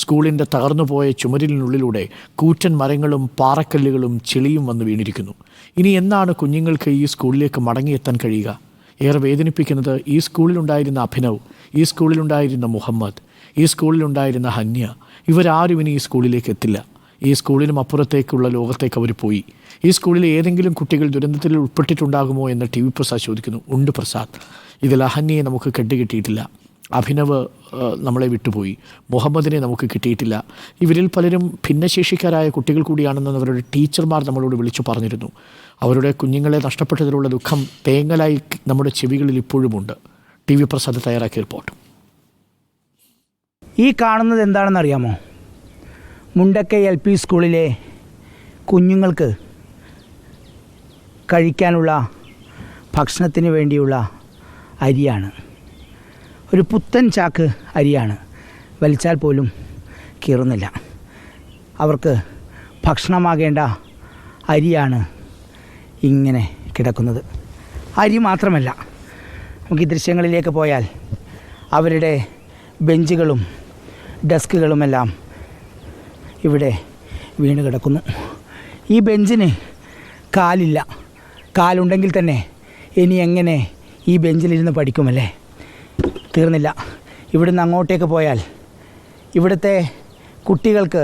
സ്കൂളിൻ്റെ തകർന്നുപോയ ചുമരിനുള്ളിലൂടെ കൂറ്റൻ മരങ്ങളും പാറക്കല്ലുകളും ചെളിയും വന്ന് വീണിരിക്കുന്നു. ഇനി എന്നാണ് കുഞ്ഞുങ്ങൾക്ക് ഈ സ്കൂളിലേക്ക് മടങ്ങിയെത്താൻ കഴിയുക? ഏറെ വേദനിപ്പിക്കുന്നത് ഈ സ്കൂളിലുണ്ടായിരുന്ന അഭിനവ്, ഈ സ്കൂളിലുണ്ടായിരുന്ന മുഹമ്മദ്, ഈ സ്കൂളിലുണ്ടായിരുന്ന ഹന്യ, ഇവരാരും ഇനി ഈ സ്കൂളിലേക്ക് എത്തില്ല. ഈ സ്കൂളിനും അപ്പുറത്തേക്കുള്ള ലോകത്തേക്ക് അവർ പോയി. ഈ സ്കൂളിലെ ഏതെങ്കിലും കുട്ടികൾ ദുരന്തത്തിൽ ഉൾപ്പെട്ടിട്ടുണ്ടാകുമോ എന്ന് ടി വി പ്രസാദ് ചോദിക്കുന്നു. ഉണ്ട് പ്രസാദ്, ഇതിൽ അഹന്യയെ നമുക്ക് കണ്ടുകിട്ടിയിട്ടില്ല, അഭിനവ് നമ്മളെ വിട്ടുപോയി, മുഹമ്മദിനെ നമുക്ക് കിട്ടിയിട്ടില്ല. ഇവരിൽ പലരും ഭിന്നശേഷിക്കാരായ കുട്ടികൾ കൂടിയാണെന്ന് അവരുടെ ടീച്ചർമാർ നമ്മളോട് വിളിച്ചു പറഞ്ഞിരുന്നു. അവരുടെ കുഞ്ഞുങ്ങളെ നഷ്ടപ്പെട്ടതിലുള്ള ദുഃഖം തേങ്ങലായി നമ്മുടെ ചെവികളിൽ ഇപ്പോഴുമുണ്ട്. ടി വി പ്രസാദ് തയ്യാറാക്കിയ റിപ്പോർട്ട്. ഈ കാണുന്നത് എന്താണെന്നറിയാമോ? മുണ്ടക്കൈ LP സ്കൂളിലെ കുഞ്ഞുങ്ങൾക്ക് കഴിക്കാനുള്ള ഭക്ഷണത്തിന് വേണ്ടിയുള്ള അരിയാണ്. ഒരു പുത്തൻ ചാക്ക് അരിയാണ്. വലിച്ചാൽ പോലും കീറുന്നില്ല. അവർക്ക് ഭക്ഷണമാകേണ്ട അരിയാണ് ഇങ്ങനെ കിടക്കുന്നത്. അരി മാത്രമല്ല, നമുക്ക് ഈ ദൃശ്യങ്ങളിലേക്ക് പോയാൽ അവരുടെ ബെഞ്ചുകളും ഡെസ്കുകളുമെല്ലാം ഇവിടെ വീണ് കിടക്കുന്നു. ഈ ബെഞ്ചിന് കാലില്ല. കാലുണ്ടെങ്കിൽ തന്നെ ഇനി എങ്ങനെ ഈ ബെഞ്ചിലിരുന്ന് പഠിക്കുമല്ലേ? തീർന്നില്ല. ഇവിടുന്ന് അങ്ങോട്ടേക്ക് പോയാൽ ഇവിടുത്തെ കുട്ടികൾക്ക്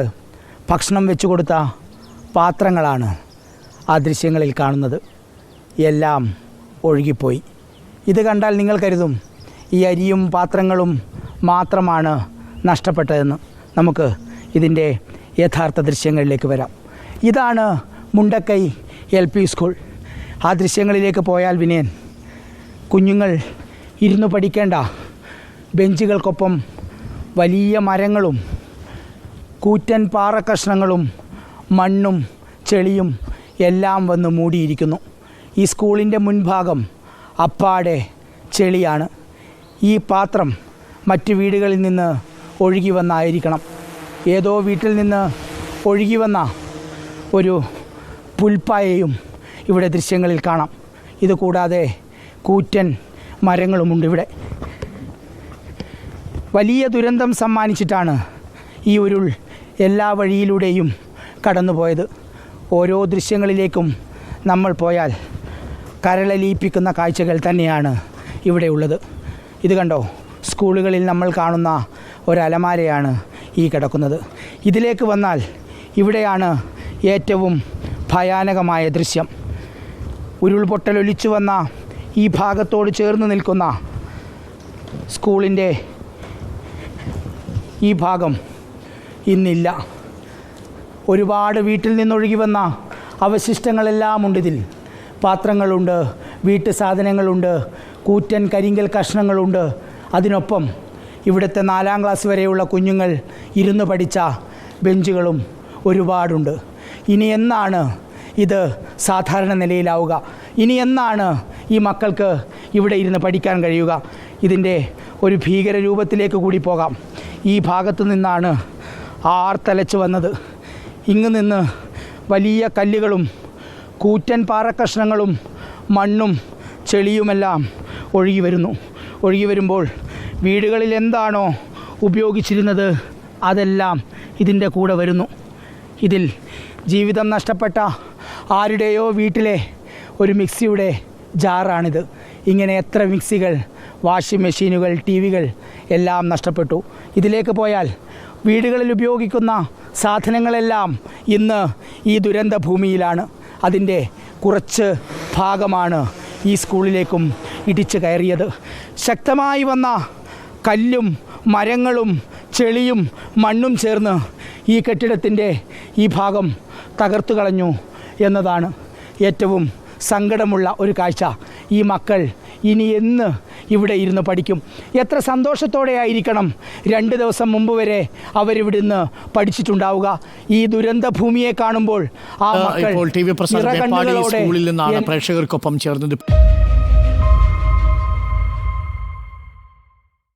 ഭക്ഷണം വെച്ചു കൊടുത്ത പാത്രങ്ങളാണ് ആ ദൃശ്യങ്ങളിൽ കാണുന്നത്. എല്ലാം ഒഴുകിപ്പോയി. ഇത് കണ്ടാൽ നിങ്ങൾ കരുതും ഈ അരിയും പാത്രങ്ങളും മാത്രമാണ് നഷ്ടപ്പെട്ടതെന്ന്. നമുക്ക് ഇതിൻ്റെ യഥാർത്ഥ ദൃശ്യങ്ങളിലേക്ക് വരാം. ഇതാണ് മുണ്ടക്കൈ LP സ്കൂൾ. ആ ദൃശ്യങ്ങളിലേക്ക് പോയാൽ വിനയൻ, കുഞ്ഞുങ്ങൾ ഇരുന്ന് പഠിക്കേണ്ട ബെഞ്ചുകൾക്കൊപ്പം വലിയ മരങ്ങളും കൂറ്റൻ പാറക്കഷ്ണങ്ങളും മണ്ണും ചെളിയും എല്ലാം വന്ന് മൂടിയിരിക്കുന്നു. ഈ സ്കൂളിൻ്റെ മുൻഭാഗം അപ്പാടെ ചെളിയാണ്. ഈ പാത്രം മറ്റ് വീടുകളിൽ നിന്ന് ഒഴുകി വന്നായിരിക്കണം. ഏതോ വീട്ടിൽ നിന്ന് ഒഴുകി വന്ന ഒരു പുൽപ്പായയും ഇവിടെ ദൃശ്യങ്ങളിൽ കാണാം. ഇത് കൂടാതെ കൂറ്റൻ മരങ്ങളുമുണ്ട് ഇവിടെ. വലിയ ദുരന്തം സമ്മാനിച്ചിട്ടാണ് ഈ ഉരുൾ എല്ലാ വഴിയിലൂടെയും കടന്നുപോയത്. ഓരോ ദൃശ്യങ്ങളിലേക്കും നമ്മൾ പോയാൽ കരളലിയിപ്പിക്കുന്ന കാഴ്ചകൾ തന്നെയാണ് ഇവിടെ ഉള്ളത്. ഇത് കണ്ടോ? സ്കൂളുകളിൽ നമ്മൾ കാണുന്ന ഒരലമാരയാണ് ഈ കിടക്കുന്നത്. ഇതിലേക്ക് വന്നാൽ ഇവിടെയാണ് ഏറ്റവും ഭയാനകമായ ദൃശ്യം. ഉരുൾപൊട്ടലൊലിച്ചു വന്ന ഈ ഭാഗത്തോട് ചേർന്ന് നിൽക്കുന്ന സ്കൂളിൻ്റെ ഈ ഭാഗം ഇന്നില്ല. ഒരുപാട് വീട്ടിൽ നിന്നൊഴുകി വന്ന അവശിഷ്ടങ്ങളെല്ലാം ഉണ്ട് ഇതിൽ. പാത്രങ്ങളുണ്ട്, വീട്ടു സാധനങ്ങളുണ്ട്, കൂറ്റൻ കരിങ്കൽ കഷ്ണങ്ങളുണ്ട്. അതിനൊപ്പം ഇവിടുത്തെ 4ാം ക്ലാസ് വരെയുള്ള കുഞ്ഞുങ്ങൾ ഇരുന്ന് പഠിച്ച ബെഞ്ചുകളും ഒരുപാടുണ്ട്. ഇനി എന്നാണ് ഇത് സാധാരണ നിലയിലാവുക? ഇനി എന്നാണ് ഈ മക്കൾക്ക് ഇവിടെ ഇരുന്ന് പഠിക്കാൻ കഴിയുക? ഇതിൻ്റെ ഒരു ഭീകര രൂപത്തിലേക്ക് കൂടി പോകാം. ഈ ഭാഗത്തു നിന്നാണ് ആർത്തലച്ച് വന്നത്. ഇങ്ങ് നിന്ന് വലിയ കല്ലുകളും കൂറ്റൻ പാറക്കഷ്ണങ്ങളും മണ്ണും ചെളിയുമെല്ലാം ഒഴുകി വരുന്നു. ഒഴുകി വരുമ്പോൾ വീടുകളിൽ എന്താണോ ഉപയോഗിച്ചിരുന്നത് അതെല്ലാം ഇതിൻ്റെ കൂടെ വരുന്നു. ഇതിൽ ജീവിതം നഷ്ടപ്പെട്ട ആരുടെയോ വീട്ടിലെ ഒരു മിക്സിയുടെ ജാറാണിത്. ഇങ്ങനെ എത്ര മിക്സികൾ, വാഷിംഗ് മെഷീനുകൾ, TV-കൾ എല്ലാം നഷ്ടപ്പെട്ടു. ഇതിലേക്ക് പോയാൽ വീടുകളിൽ ഉപയോഗിക്കുന്ന സാധനങ്ങളെല്ലാം ഇന്ന് ഈ ദുരന്ത ഭൂമിയിലാണ്. അതിൻ്റെ കുറച്ച് ഭാഗമാണ് ഈ സ്കൂളിലേക്കും ഇടിച്ചു കയറിയത്. ശക്തമായി വന്ന കല്ലും മരങ്ങളും ചെളിയും മണ്ണും ചേർന്ന് ഈ കെട്ടിടത്തിൻ്റെ ഈ ഭാഗം തകർത്തു കളഞ്ഞു എന്നതാണ് ഏറ്റവും സങ്കടമുള്ള ഒരു കാഴ്ച. ഈ മക്കൾ ഇനി എന്ന് ഇവിടെ ഇരുന്ന് പഠിക്കും? എത്ര സന്തോഷത്തോടെ ആയിരിക്കണം 2 ദിവസം മുമ്പ് വരെ അവരിവിടുന്ന് പഠിച്ചിട്ടുണ്ടാവുക. ഈ ദുരന്ത ഭൂമിയെ കാണുമ്പോൾ ആ മക്കൾ സ്കൂളിൽ നിന്നാണ് പ്രേക്ഷകർക്കൊപ്പം ചേർന്നത്.